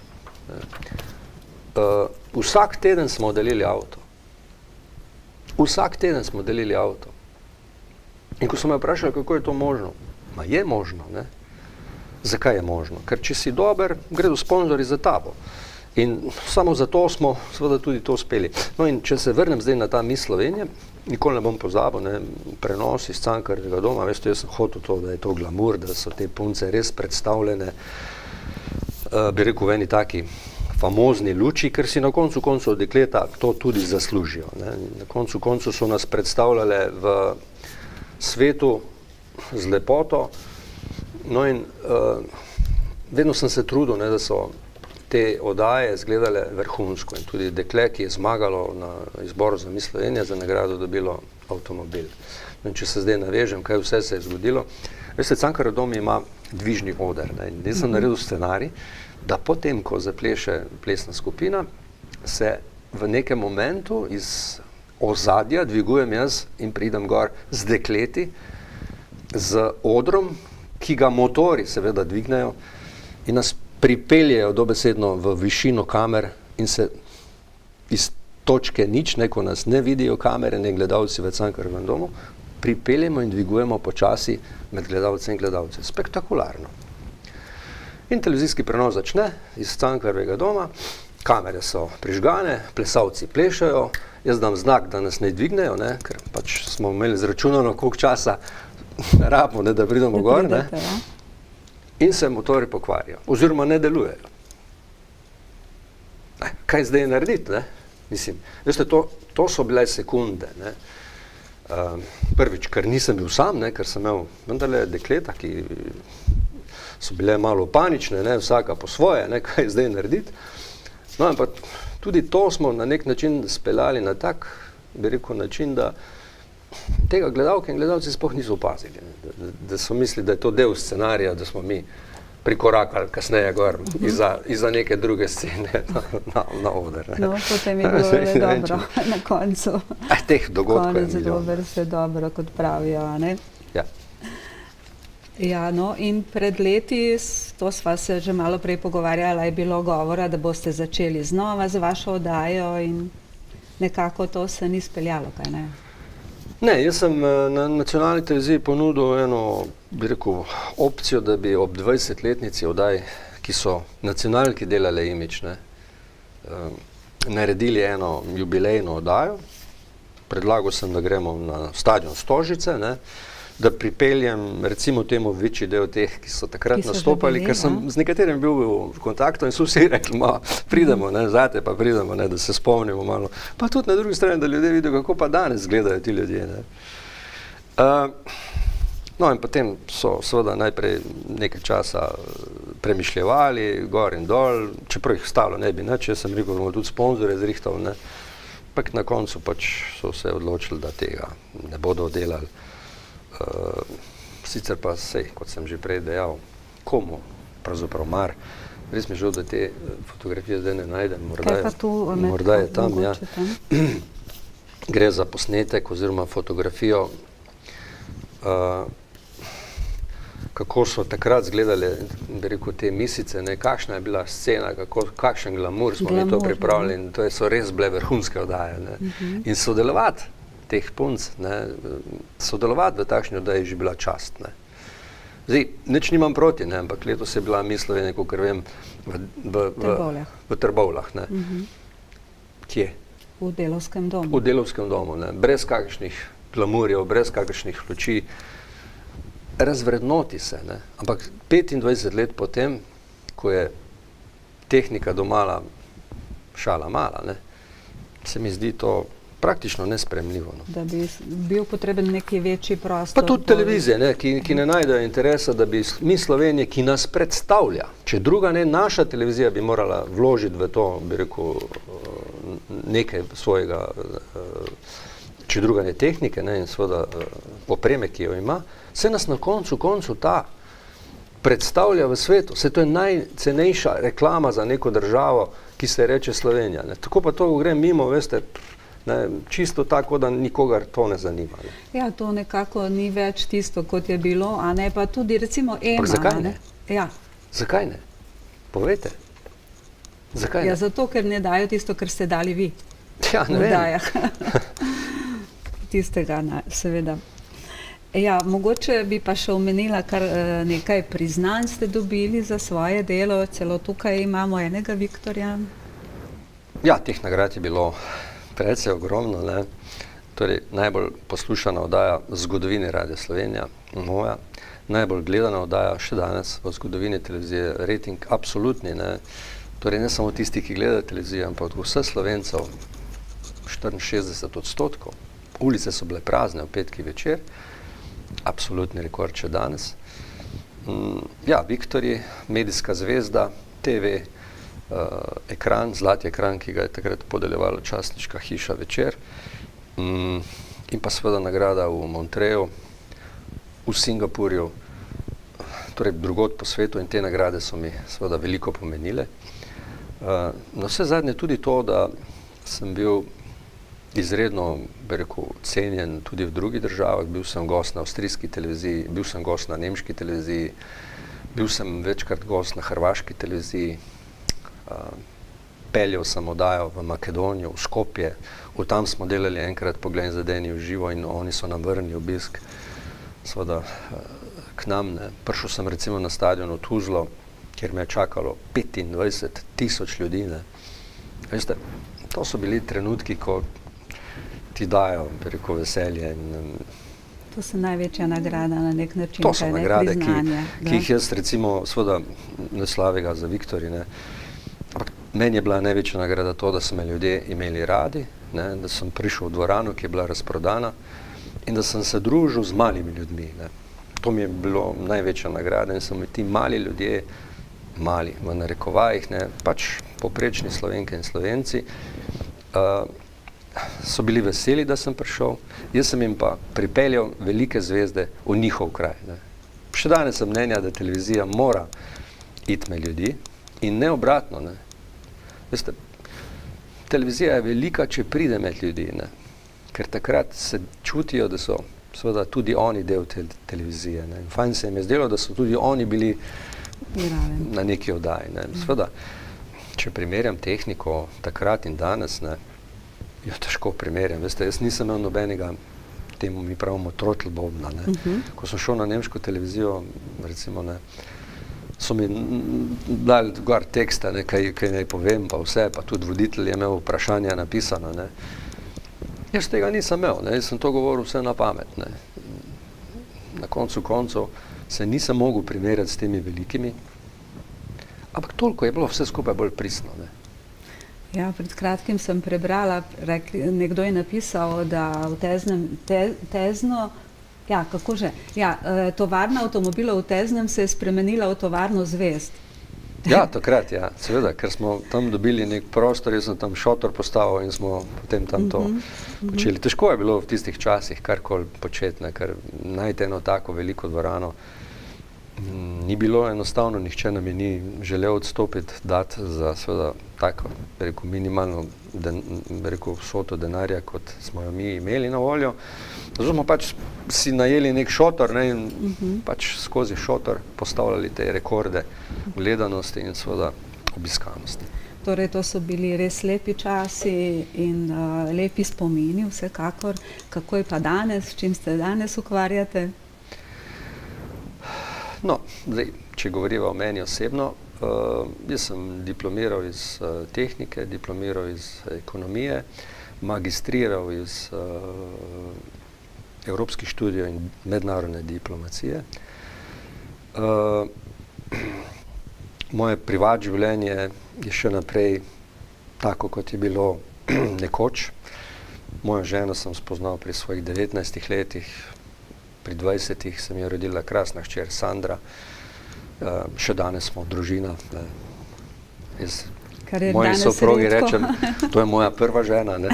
Vsak teden smo delili avto. Vsak teden smo delili avto. In ko so me vprašali, kako je to možno, ma je možno, ne? Zakaj je možno? Ker če si dober, gredo sponzorji za tabo. In samo zato smo seveda tudi to uspeli. No in če se vrnem zdaj na ta Miss Slovenije, nikoli ne bom pozabil, ne, prenos iz Cankarjevega doma, veste, jaz sem hotel to, da je to glamur, da so te punce res predstavljene, bi rekel, v eni taki famozni luči, ker si na koncu koncev dekleta to tudi zaslužijo. Ne. Na koncu koncev so nas predstavljale v svetu z lepoto, no in vedno sem se trudil, ne, da so te oddaje izgledale vrhunsko in tudi dekle, ki je zmagalo na izboru za Miss Slovenije, za nagrado dobilo avtomobil. In če se zdaj navežem, kaj vse se je zgodilo, veste, Cankarjev dom ima dvižni oder, ne, in jaz sem naredil scenarij, da potem, ko zapleše plesna skupina, se v nekem momentu iz ozadja dvigujem jaz in pridem gor z dekleti, z odrom, ki ga motori seveda dvignejo in nas pripeljejo dobesedno v višino kamer in se iz točke nič, ne, ko nas ne vidijo kamere, ne gledalci v Cankarjevem domu, pripeljemo in dvigujemo počasi med gledalce in gledalce. Spektakularno. In televizijski prenos začne iz Cankarjevega doma, kamere so prižgane, plesalci plešajo, jaz dam znak, da nas ne dvignejo, ne, ker pač smo imeli zračunano, koliko časa rabimo, ne, da pridemo gor, ne. In se motori pokvarijo, oziroma ne delujejo. Kaj zdaj narediti, ne? Mislim, veste, to so bile sekunde, ne? Prvič, ker nisem bil sam, ne? Ker sem imel vendarle dekleta, ki so bile malo panične, ne? Vsaka po svoje, ne? Kaj zdaj narediti. No, ampak tudi to smo na nek način speljali na tak, bi rekel, način, da tega gledalke in gledalci sploh niso opazili, da so mislili, da je to del scenarija, da smo mi prikorakali kasneje gor iza neke druge scene na oder. No, potem je bilo le dobro na koncu. Teh dogodkov je milijon. Konec dober se dobro, kot pravijo, ne? Ja. Ja, no, in pred leti, to sva se že malo prej pogovarjala, je bilo govora, da boste začeli znova z vašo oddajo in nekako to se ni speljalo, kaj ne? Ne, jaz sem na nacionalni televiziji ponudil eno, bi rekel, opcijo, da bi ob 20-letnici oddaj, ki so nacionalki delale imidž, ne, naredili eno jubilejno oddajo. Predlagal sem, da gremo na stadion Stožice, ne, da pripeljem recimo temu večji del teh, ki so takrat nastopali, ker sem z nekaterim bil v kontaktu in so vsi rekli, pridemo, ne, zate pa pridemo, ne, da se spomnimo malo. Pa tudi na drugi strani, da ljudje vidijo, kako pa danes gledajo ti ljudje. Ne. No in potem so seveda najprej nekaj časa premišljevali, gor in dol, čeprav jih stalo ne bi nič, jaz sem rekel, da bomo tudi sponzorje zrihtal, ne. Pak na koncu pač so se odločili, da tega ne bodo delali. Sicer pa sej, kot sem že prej dejal, komu pravzaprav mar. Res mi žal, da te fotografije zdaj ne najdem, morda je tam, ja. Gre za posnetek oziroma fotografijo, kako so takrat izgledale, bi rekel, te misice, ne, kakšna je bila scena, kakšen glamur smo mi to pripravili in to so res bile vrhunske oddaje, ne. In sodelovati teh punc, ne, sodelovati v takšni oddaji je že bila čast, ne. Zdaj, nič nimam proti, ne, ampak letos je bila Miss Slovenije, kakor vem, v Trbovljah. Ne. Kje? V Delavskem domu. V Delavskem domu, ne. Brez kakšnih glamurjev, brez kakšnih luči. Razvrednoti se, ne. Ampak 25 let potem, ko je tehnika domala šala mala, ne, se mi zdi to praktično nespremljivo. No. Da bi bil potreben neki večji prostor. Pa tudi televizije, ne, ki ne najdejo interesa, da bi mi Slovenije, ki nas predstavlja, če druga ne, naša televizija bi morala vložiti v to, bi rekel, nekaj svojega, če druga ne tehnike, ne, in seveda opreme, ki jo ima, se nas na koncu ta predstavlja v svetu. Se to je najcenejša reklama za neko državo, ki se reče Slovenija. Ne. Tako pa to gre mimo, veste, ne, čisto tako, da nikogar to ne zanima. Ne. Ja, to nekako ni več tisto, kot je bilo, a ne pa tudi recimo Ema. Zakaj ne? Ja. Zakaj ne? Povejte. Zakaj ja, ne? Zato, ker ne dajo tisto, kar ste dali vi. Ja, ne vem. Tistega, seveda. Ja, mogoče bi pa še omenila, kar nekaj priznanj ste dobili za svoje delo, celo tukaj imamo enega Viktorja. Ja, teh nagrad je bilo precej ogromno, ne. Torej, najbolj poslušana oddaja v zgodovini Radia Slovenija, moja, najbolj gledana oddaja še danes v zgodovini televizije, rating absolutni, ne. Torej, ne samo tisti, ki gledajo televizijo, ampak od vseh Slovencev 64%. Ulice so bile prazne v petki večer, absolutni rekord še danes. Ja, Viktorji, medijska zvezda, TV, ekran, zlati ekran, ki ga je takrat podeljevala častniška hiša Večer, in pa seveda nagrada v Montreju, v Singapurju, torej drugod po svetu, in te nagrade so mi seveda veliko pomenile. Na vse zadnje tudi to, da sem bil izredno, bi rekel, cenjen tudi v drugih državah. Bil sem gost na avstrijski televiziji, bil sem gost na nemški televiziji, bil sem večkrat gost na hrvaški televiziji, peljal sem oddajo v Makedonijo, v Skopje, v tam smo delali enkrat Poglej in zadeni v živo in oni so nam vrnili obisk seveda k nam. Ne. Prišel sem recimo na stadion v Tuzlo, kjer me je čakalo 25,000 ljudi. Ne. Veste, to so bili trenutki, ko ti dajo, bi rekel, veselje. To so največja nagrada na nek način. To so nagrade, ki jih jaz recimo, seveda ne slavega za Viktorji, ne. Ampak meni je bila največja nagrada to, da so me ljudje imeli radi, ne, da sem prišel v dvorano, ki je bila razprodana in da sem se družil z malimi ljudmi. Ne. To mi je bilo največja nagrada in so mi ti mali ljudje, mali v narekovajih, ne, pač poprečni Slovenke in Slovenci, so bili veseli, da sem prišel. Jaz sem jim pa pripeljal velike zvezde v njihov kraj. Ne. Še danes sem mnenja, da televizija mora iti med ljudi in ne obratno. Ne. Veste, televizija je velika, če pride med ljudi, ne. Ker takrat se čutijo, da so seveda tudi oni del te televizije. Ne. Fajn se jim je zdelo, da so tudi oni bili na neki oddaji. Ne. Seveda, če primerjam tehniko takrat in danes, ne, jo težko primerjam. Veste, jaz nisem imel nobenega, temu mi pravimo trotl bobna. Ne. Ko sem šel na nemško televizijo, recimo, ne, so mi dali gor teksta, ne, kaj naj povem, pa vse, pa tudi voditelj je imel vprašanja napisana. Ne. Jaz tega nisem imel, ne, jaz sem to govoril vse na pamet. Ne. Na koncu koncev se nisem mogel primerjati s temi velikimi, ampak toliko je bilo vse skupaj bolj pristno. Ne. Ja, pred kratkim sem prebrala, nekdo je napisal, da v tovarna avtomobilov v Teznem se je spremenila v tovarno zvezd. Ja, takrat, ja, seveda, ker smo tam dobili nek prostor, jaz sem tam šotor postavil in smo potem tam to počeli. Težko je bilo v tistih časih karkoli početi, ne, ker najti eno tako veliko dvorano ni bilo enostavno, nihče nam je ni želel odstopiti, dati za seveda tako, rekel, minimalno vsoto denarja, kot smo jo mi imeli na voljo. Zato smo pač si najeli nek šotor, ne, in pač skozi šotor postavljali te rekorde gledanosti in seveda obiskanosti. Torej, to so bili res lepi časi in lepi spomini, vsekakor. Kako je pa danes, s čim se danes ukvarjate? No, zdaj, če govoriva o meni osebno, jaz sem diplomiral iz tehnike, diplomiral iz ekonomije, magistriral iz evropskih študijev in mednarodne diplomacije. Moje privat življenje je še naprej tako, kot je bilo nekoč. Mojo ženo sem spoznal pri svojih 19 letih, pri 20 se mi je rodila krasna hčer Sandra. Še danes smo družina. Moji soprogi rečem, to je moja prva žena, ne?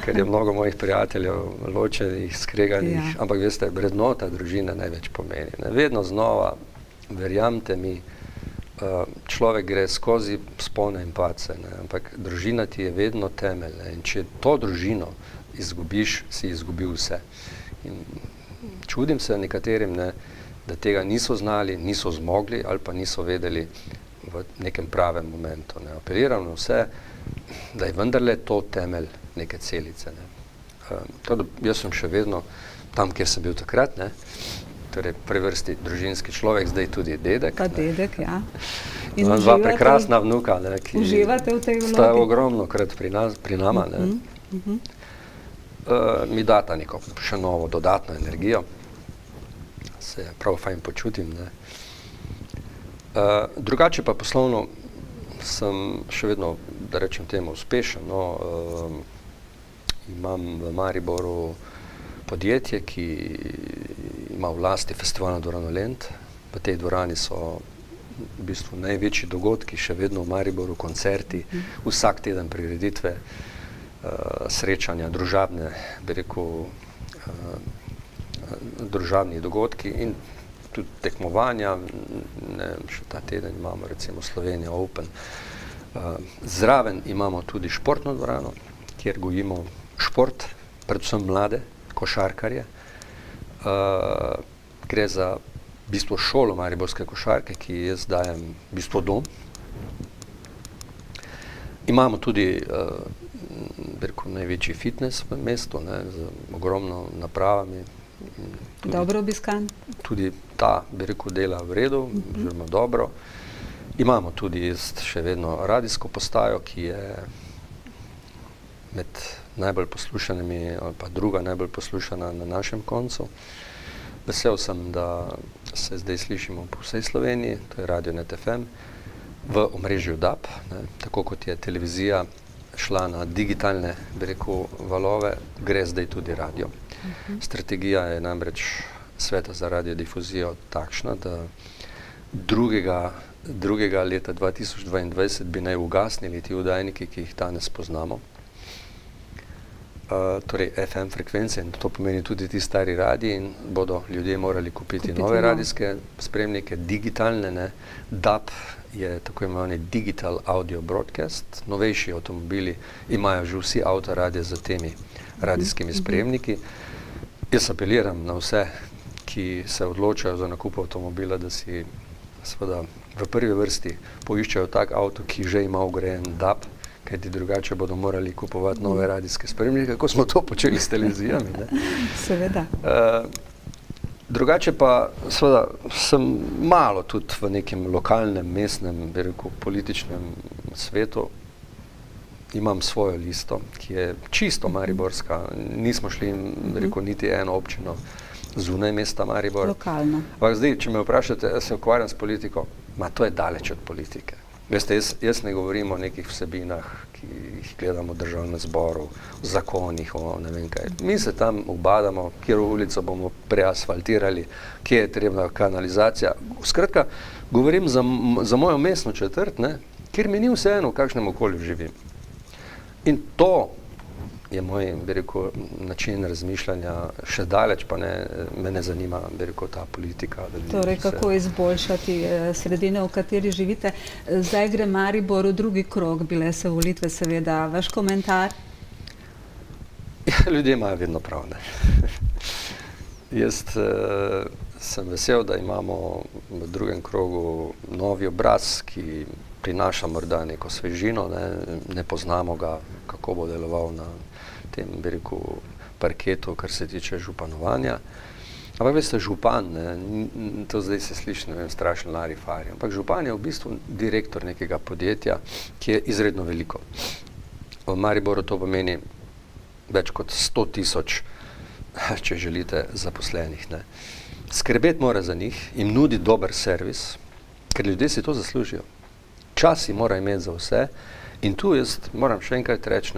Ker je mnogo mojih prijateljev ločenih, skreganih, ampak veste, vrednota družine največ pomeni. Ne? Vedno znova, verjamte mi, človek gre skozi spone in pace, ne? Ampak družina ti je vedno temelj, ne? In če to družino izgubiš, si izgubil vse. In čudim se nekaterim, ne, da tega niso znali, niso zmogli ali pa niso vedeli v nekem pravem momentu. Ne. Apeliram na vse, da je vendarle to temelj neke celice. Ne. Jaz sem še vedno tam, kjer sem bil takrat, ne. Torej prvi vrsti družinski človek, zdaj tudi dedek. Pa dedek, ja. In imam dva prekrasna vnuka, ne, ki uživate v tej vlogi? Sta ogromno krat pri nama. Ne. Mi data neko še novo dodatno energijo, se prav fajn počutim. Ne. Drugače pa poslovno sem še vedno, da rečem temu, uspešen. No. Imam v Mariboru podjetje, ki ima v lasti Festivalno dvorano Lent. V tej dvorani so v bistvu največji dogodki, še vedno v Mariboru, koncerti, vsak teden prireditve, srečanja, družabne, bi rekel, družabni dogodki in tudi tekmovanja. Ne, še ta teden imamo recimo Slovenija Open. Zraven imamo tudi športno dvorano, kjer gojimo šport, predvsem mlade košarkarje. Gre za v bistvu šolo mariborske košarke, ki jaz dajem v bistvu dom. Imamo tudi največji fitness v mestu, ne, z ogromno napravami. Dobro obiskan? Tudi ta, bi rekel, dela v redu, oziroma dobro. Imamo tudi še vedno radijsko postajo, ki je med najbolj poslušanimi, ali pa druga najbolj poslušana na našem koncu. Vesel sem, da se zdaj slišimo po vsej Sloveniji, to je Radio Net FM, v omrežju DAB, ne, tako kot je televizija šla na digitalne, bi rekel, valove, gre zdaj tudi radio. Strategija je namreč Sveta za radiodifuzijo takšna, da drugega leta 2022 bi naj ugasnili ti oddajniki, ki jih danes poznamo. Torej FM frekvence, in to pomeni tudi ti stari radiji, in bodo ljudje morali kupiti nove radijske spremnike, digitalne, ne. DAB je tako imenovani Digital Audio Broadcast. Novejši avtomobili imajo že vsi avtoradije z temi radijskimi spremniki. Jaz apeliram na vse, ki se odločajo za nakup avtomobila, da si seveda v prvi vrsti poiščejo tak avto, ki že ima vgrajen DAB, kajti drugače bodo morali kupovati nove radijske spremnike, kako smo to počeli s televizijami. Ne? Seveda. Drugače pa seveda sem malo tudi v nekem lokalnem, mestnem, bi rekel, političnem svetu. Imam svojo listo, ki je čisto mariborska. Nismo šli, bi rekel, niti eno občino zunaj mesta Maribor. Lokalno. Ampak zdaj, če me vprašate, se ukvarjam s politiko, to je daleč od politike. Veste, jaz ne govorim o nekih vsebinah, ki jih gledamo v državnem zboru, o zakonih, o ne vem kaj. Mi se tam ubadamo, kjer ulico bomo preasfaltirali, kje je trebna kanalizacija. Skratka, govorim za mojo mestno četrt, ne, kjer mi ni vseeno, v kakšnem okolju živim. In to je moj, bi rekel, način razmišljanja, še daleč pa me ne zanima, bi rekel, ta politika. Torej, kako izboljšati sredine, v kateri živite. Zdaj gre Maribor v drugi krog, bile so volitve, seveda. Vaš komentar? Ja, ljudje imajo vedno prav, ne. Jaz sem vesel, da imamo v drugem krogu novi obraz, ki prinaša morda neko svežino, ne poznamo ga, kako bo deloval na tem, bi rekel, parketu, kar se tiče županovanja. Ampak veste, župan, to zdaj se sliši, ne vem, strašno larifari, ampak župan je v bistvu direktor nekega podjetja, ki je izredno veliko. V Mariboru to pomeni več kot 100 000, če želite, zaposlenih. Ne. Skrbeti mora za njih, jim nudi dober servis, ker ljudje si to zaslužijo. Čas si mora imeti za vse in tu jaz moram še enkrat reči,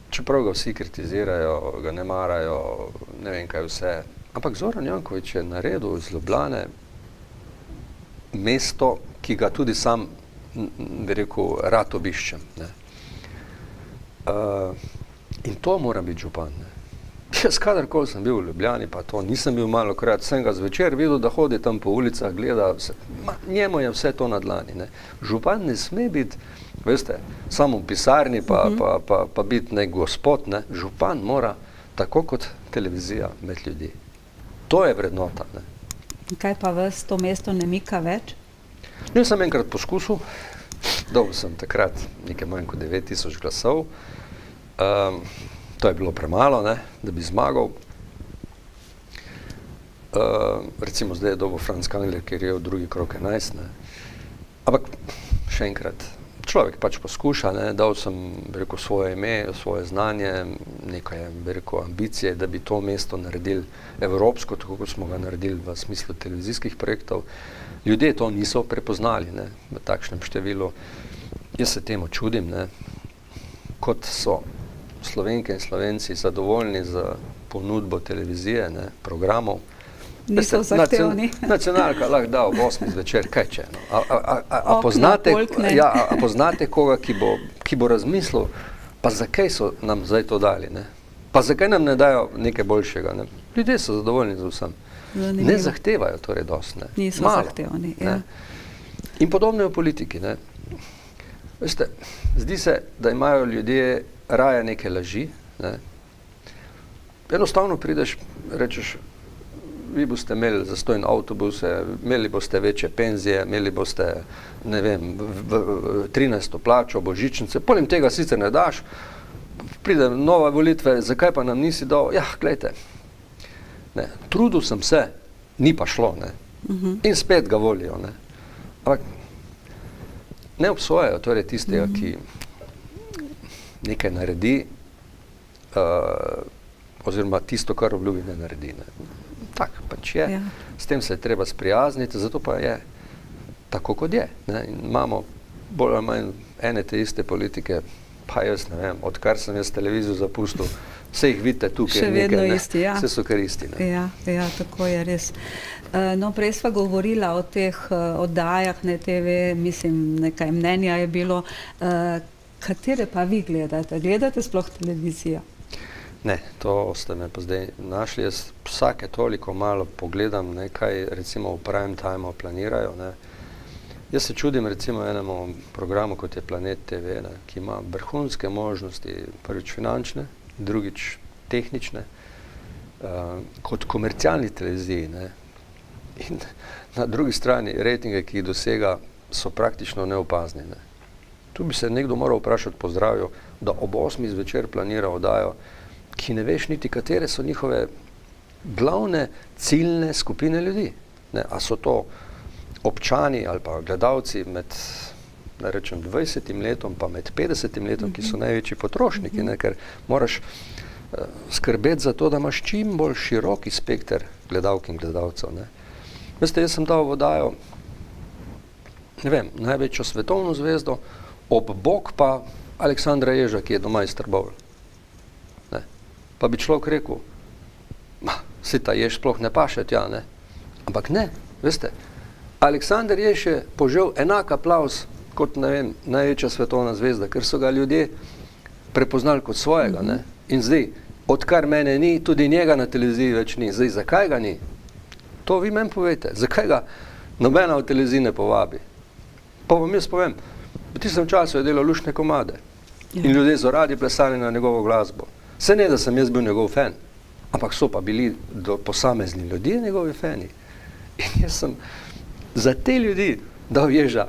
čeprav ga vsi kritizirajo, ga ne marajo, ne vem kaj vse, ampak Zoran Janković je naredil iz Ljubljane mesto, ki ga tudi sam, bi rekel, rad obiščem. Ne. In to mora biti župan. Ne. Jaz kadarkoli sem bil v Ljubljani, pa to nisem bil malokrat, sem ga zvečer videl, da hodi tam po ulicah, gleda, njemu je vse to na dlani. Ne. Župan ne sme biti, veste, samo v pisarni pa biti nek gospod, ne. Župan mora, tako kot televizija, med ljudi. To je vrednota. Ne. Kaj pa vas to mesto ne mika več? Jaz sem enkrat poskusil, dobil sem takrat nekaj manj kot 9000 glasov. To je bilo premalo, ne, da bi zmagal. Recimo zdaj je dobil Franc Kangler, ker je v drugi krog 11. Ne. Ampak še enkrat, človek pač poskuša, ne, dal sem, bi rekel, svoje ime, svoje znanje, nekaj, bi rekel, ambicije, da bi to mesto naredili evropsko, tako kot smo ga naredili v smislu televizijskih projektov. Ljudje to niso prepoznali, ne, v takšnem številu. Jaz se temu čudim, ne, kot so Slovenke in Slovenci zadovoljni z ponudbo televizije, ne, programov. Niso zahtevni. Nacionalka lahko da ob 8 zvečer, kaj če? No? A poznate koga, ki bo razmislil, pa zakaj so nam zdaj to dali? Ne? Pa zakaj nam ne dajo nekaj boljšega? Ne? Ljudje so zadovoljni z vsem. Zanimivo. Ne zahtevajo torej dosti. Ne? Niso malo, zahtevni. Ja. In podobno je v politiki. Ne? Veste, zdi se, da imajo ljudje raje neke laži. Ne? Enostavno prideš, rečeš, vi boste imeli zastojne avtobuse, imeli boste večje penzije, imeli boste, ne vem, 13. plačo, božičnice, potem tega sicer ne daš, pride nove volitve, zakaj pa nam nisi dal? Ja, glejte, ne, trudil sem se, ni pa šlo, ne, in spet ga volijo, ne, ampak ne obsojajo torej tistega, ki nekaj naredi, oziroma tisto, kar obljubi, ne naredi, ne. Tak pač je, ja. S tem se je treba sprijazniti, zato pa je tako, kot je. Ne? In imamo bolj ali manj ene te iste politike, pa jaz ne vem, odkar sem jaz televizijo zapustil, vse jih vidite tukaj. Še vedno nekaj, isti, ja. Vse so kar isti. Ne? Ja, tako je res. No, prej sva govorila o teh oddajah na TV, mislim, nekaj mnenja je bilo. Katere pa vi gledate? Gledate sploh televizijo? Ne, to ste me pa zdaj našli. Jaz vsake toliko malo pogledam, ne, kaj recimo v prime time planirajo. Ne. Jaz se čudim recimo enemu programu, kot je Planet TV, ne, ki ima vrhunske možnosti, prvič finančne, drugič tehnične, kot komercialni televiziji. Ne. In na drugi strani rejtinge, ki jih dosega, so praktično neopazni. Ne. Tu bi se nekdo moral vprašati po zdravju, da ob 8 zvečer planira oddajo, ki ne veš niti, katere so njihove glavne ciljne skupine ljudi. Ne, a so to občani ali pa gledalci med, da rečem, 20 letom pa med 50 letom, ki so največji potrošniki, ne, ker moraš skrbeti za to, da imaš čim bolj široki spekter gledalk in gledalcev. Ne. Veste, jaz sem dal v oddajo, ne vem, največjo svetovno zvezdo, ob bok pa Aleksandra Ježa, ki je doma iz Trbovelj. Pa bi človek rekel, si ta Jež sploh ne paše tja, ne? Ampak ne, veste, Aleksander Jež je požel enak aplavz kot, ne vem, največja svetovna zvezda, ker so ga ljudje prepoznali kot svojega, ne? In zdaj, odkar mene ni, tudi njega na televiziji več ni. Zdaj, zakaj ga ni? To vi meni povejte, zakaj ga nobena v televiziji ne povabi? Pa vam jaz povem, v tistem času je delal luštne komade in ljudje so radi plesali na njegovo glasbo. Se ne, da sem jaz bil njegov fan, ampak so pa bili posamezni ljudje njegovi fani. In jaz sem za te ljudi dal Ježa.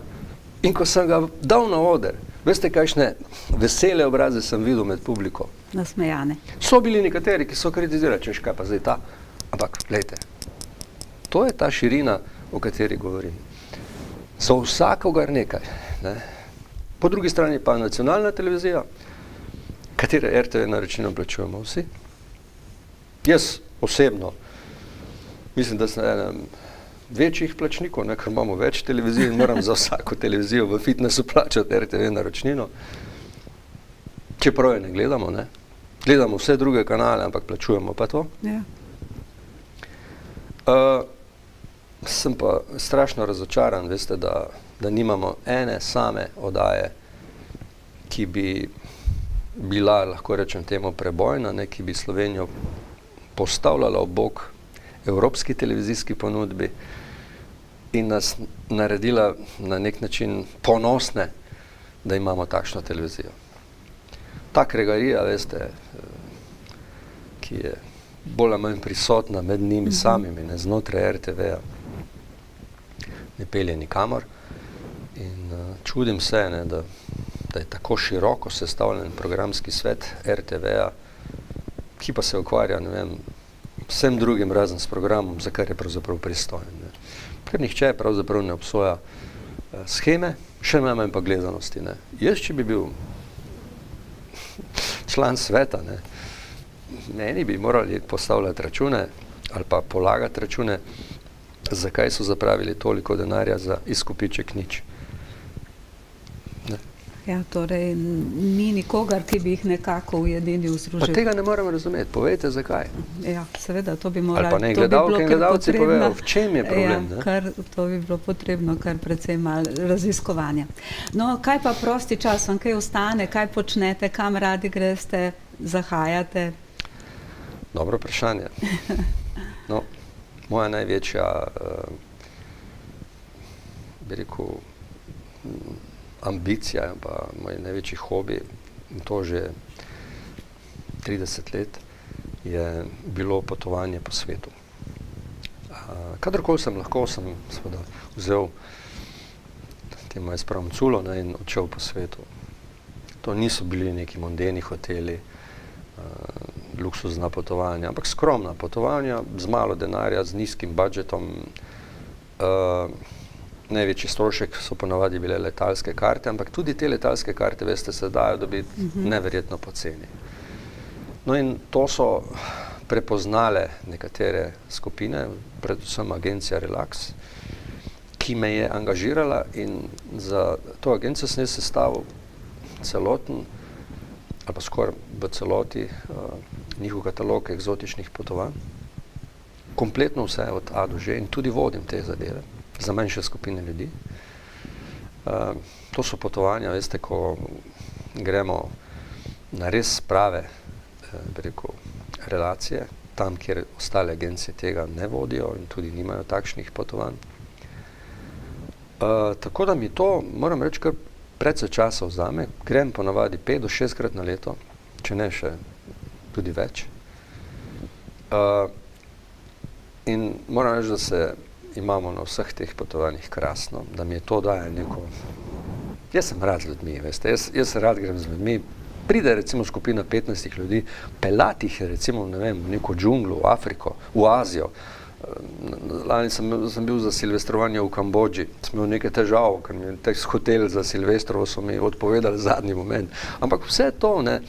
In ko sem ga dal na oder, veste, kakšne vesele obraze sem videl med publiko. Nasmejane. So bili nekateri, ki so kritizirali, češ kaj pa zdaj ta, Ampak, glejte, to je ta širina, o kateri govorim. Za vsakogar nekaj. Ne? Po drugi strani pa nacionalna televizija, katere RTV naročnino plačujemo vsi. Jaz osebno mislim, da sem eden večjih plačnikov, ne, ker imamo več televizij in moram za vsako televizijo v fitnessu plačati RTV naročnino. Čeprav je ne gledamo, ne. Gledamo vse druge kanale, ampak plačujemo pa to. Ja. Sem pa strašno razočaran, veste, da nimamo ene same oddaje, ki bi bila, lahko rečem temu, prebojna, ne, ki bi Slovenijo postavljala ob bok evropski televizijski ponudbi in nas naredila na nek način ponosne, da imamo takšno televizijo. Ta kregarija, veste, ki je bolj ali manj prisotna med njimi samimi, ne, znotraj RTV-ja, ne pelje nikamor. In čudim se, ne, da je tako široko sestavljen programski svet RTV-ja, ki pa se ukvarja, ne vem, vsem drugim razen s programom, za kar je pravzaprav pristojen. Ne. Ker nihče pravzaprav ne obsoja sheme, še najmanj pa gledanosti. Ne. Jaz, če bi bil član sveta, ne, meni bi morali postavljati račune ali pa polagati račune, zakaj so zapravili toliko denarja za izkupiček nič. Ne. Ja, torej ni nikogar, ki bi jih nekako ujedinil, združil. Pa tega ne morem razumeti. Povejte, zakaj. Ja, seveda, to bi morali. Ali pa ne gledalke in gledalci povejo, v čem je problem. Ja, to bi bilo potrebno kar precej malo raziskovanja. No, kaj pa prosti čas, vam kaj ostane, kaj počnete, kam radi greste, zahajate? Dobro vprašanje. No, moja največja, bi rekel, ambicija, pa moj največji hobi, in to že 30 let, je bilo potovanje po svetu. Kadarkoli sem lahko, sem seveda vzel te moje spravno culo, ne, in odšel po svetu. To niso bili neki mondeni hoteli, luksuzna potovanja, ampak skromna potovanja, z malo denarja, z nizkim budžetom. Največji strošek so ponavadi bile letalske karte, ampak tudi te letalske karte, veste, se dajo dobiti neverjetno poceni. No in to so prepoznale nekatere skupine, predvsem agencija Relax, ki me je angažirala, in za to agencijo sem jaz sestavil celoten, ali pa skoraj v celoti, njihov katalog eksotičnih potovanj. Kompletno vse od A do Ž in tudi vodim te zadeve za manjše skupine ljudi. To so potovanja, veste, ko gremo na res prave, bi rekel, relacije, tam, kjer ostale agencije tega ne vodijo in tudi nimajo takšnih potovanj. Tako da mi to, moram reči, kar precej časa vzame. Grem ponavadi 5 do 6 krat na leto, če ne še tudi več. In moram reči, da se imamo na vseh teh potovanjih krasno, da mi je to daje neko... Jaz sem rad z ljudmi, veste, jaz rad grem z ljudmi. Pride recimo skupina 15 ljudi, pelati jih recimo, ne vem, v neko džunglo, v Afriko, v Azijo. Lani sem bil za silvestrovanje v Kambodži, sem imel nekaj težav, ker mi je hotel za Silvestrovo so mi odpovedali zadnji moment. Ampak vse to, ne,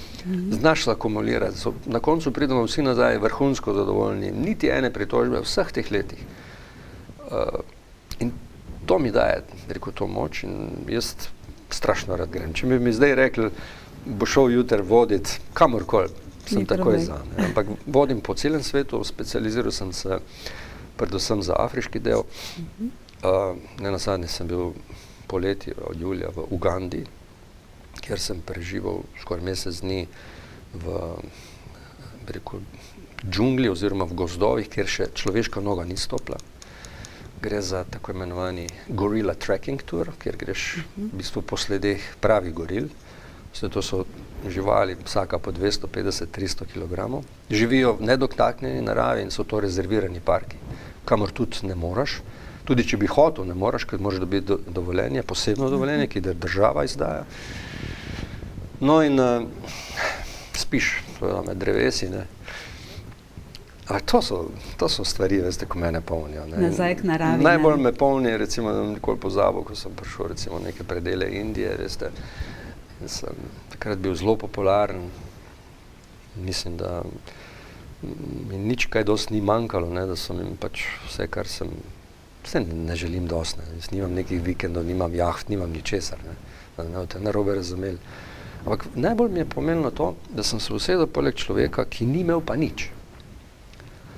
znaš akumulirati. Na koncu pridemo vsi nazaj vrhunsko zadovoljni, niti ene pritožbe v vseh teh letih. In to mi daje, rekel, to moč in jaz strašno rad grem. Če bi mi zdaj rekli, bo šel jutri voditi kamorkoli, sem takoj za. Ne. Ampak vodim po celem svetu, specializiral sem se predvsem za afriški del. Nenazadnje sem bil poleti od julija v Ugandi, kjer sem preživel skoraj mesec dni v, bi rekel, džungli oziroma v gozdovih, kjer še človeška noga ni stopila. Gre za tako imenovani gorilla trekking tour, kjer greš v bistvu po sledeh pravih goril. To so živali, vsaka po 250-300 kg. Živijo v nedotaknjeni naravi in so to rezervirani parki, kamor tudi ne moraš. Tudi če bi hotel, ne moraš, ker moraš dobiti dovoljenje, posebno dovoljenje, ki država izdaja. No in spiš med drevesi, ne. To so stvari, veste, ko mene polnijo. Nazaj k naravi. Najbolj me polni, recimo, da nikoli pozabil, ko sem prišel recimo neke predele Indije, veste, in sem takrat bil zelo popularen. Mislim, da mi nič kaj dosti ni manjkalo, ne, da so mi pač vse, kar sem, vse ne želim dosti, ne. Jaz nimam nekih vikendov, nimam jaht, nimam ničesar, ne, da ne boste narobe razumeli. Ampak najbolj mi je pomenilo to, da sem se usedel poleg človeka, ki ni imel pa nič.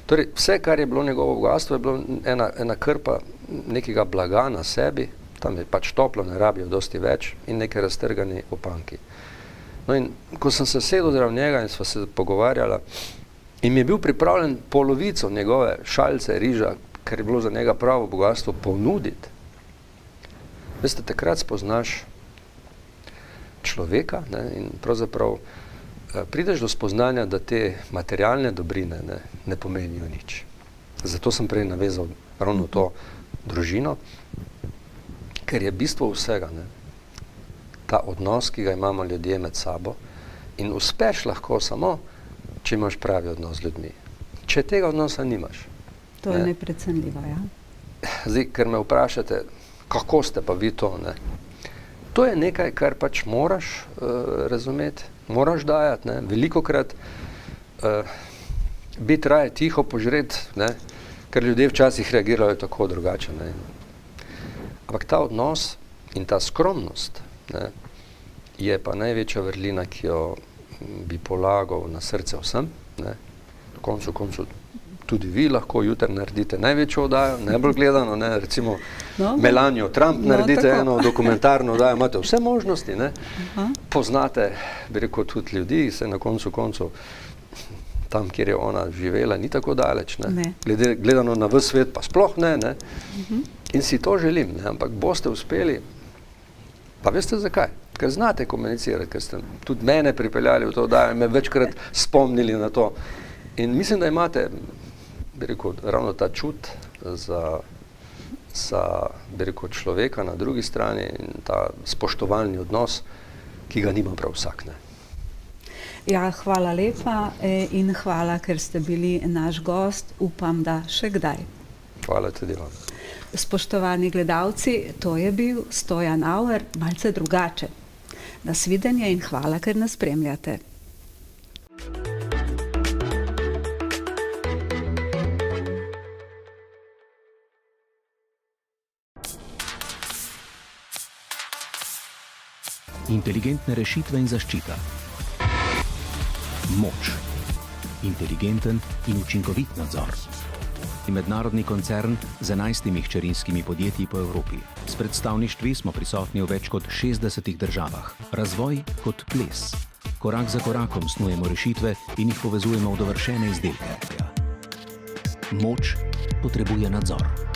Torej, vse, kar je bilo njegovo bogastvo, je bilo ena krpa nekega blaga na sebi, tam je pač toplo, ne rabijo dosti več, in neke raztrgani opanki. No in ko sem se sedel zraven njega in sva se pogovarjala, in mi je bil pripravljen polovico njegove šalice riža, ker je bilo za njega pravo bogastvo, ponuditi. Veste, takrat spoznaš človeka, ne, in pravzaprav prideš do spoznanja, da te materialne dobrine ne pomenijo nič. Zato sem prej navezal ravno to družino, ker je bistvo vsega, ne, ta odnos, ki ga imamo ljudje med sabo, in uspeš lahko samo, če imaš pravi odnos z ljudmi. Če tega odnosa nimaš. To je neprecenljivo, ja. Zdaj, ker me vprašate, kako ste pa vi to, ne? To je nekaj, kar pač moraš razumeti, moraš dajati, ne, velikokrat biti raje tiho, požreti, ne, ker ljudje včasih reagirajo tako drugače, ne. Ampak ta odnos in ta skromnost, ne, je pa največja vrlina, ki jo bi polagal na srce vsem, ne. Na koncu tudi vi lahko jutri naredite največjo oddajo, najbolj gledano, ne, recimo Melanijo Trump naredite eno dokumentarno oddajo, imate vse možnosti, ne. Poznate, bi rekel, tudi ljudi, se na koncu tam, kjer je ona živela, ni tako daleč, ne. Gledano na ves svet pa sploh ne. In si to želim, ne, ampak boste uspeli, pa veste zakaj? Ker znate komunicirati, ker ste tudi mene pripeljali v to oddajo in me večkrat spomnili na to. In mislim, da imate, bi rekel, ravno ta čut za bi rekel, človeka na drugi strani in ta spoštovalni odnos, ki ga nima prav vsak, ne. Ja, hvala lepa in hvala, ker ste bili naš gost. Upam, da še kdaj. Hvala tudi vam. Spoštovani gledalci, to je bil Stojan Auer, malce drugače. Nasvidenje in hvala, ker nas spremljate. Inteligentne rešitve in zaščita. Moč. Inteligenten in učinkovit nadzor. Mednarodni koncern z 11 hčerinskimi podjetji po Evropi. S predstavništvi smo prisotni v več kot 60 državah. Razvoj kot ples. Korak za korakom snujemo rešitve in jih povezujemo v dovršene izdelke. Moč potrebuje nadzor.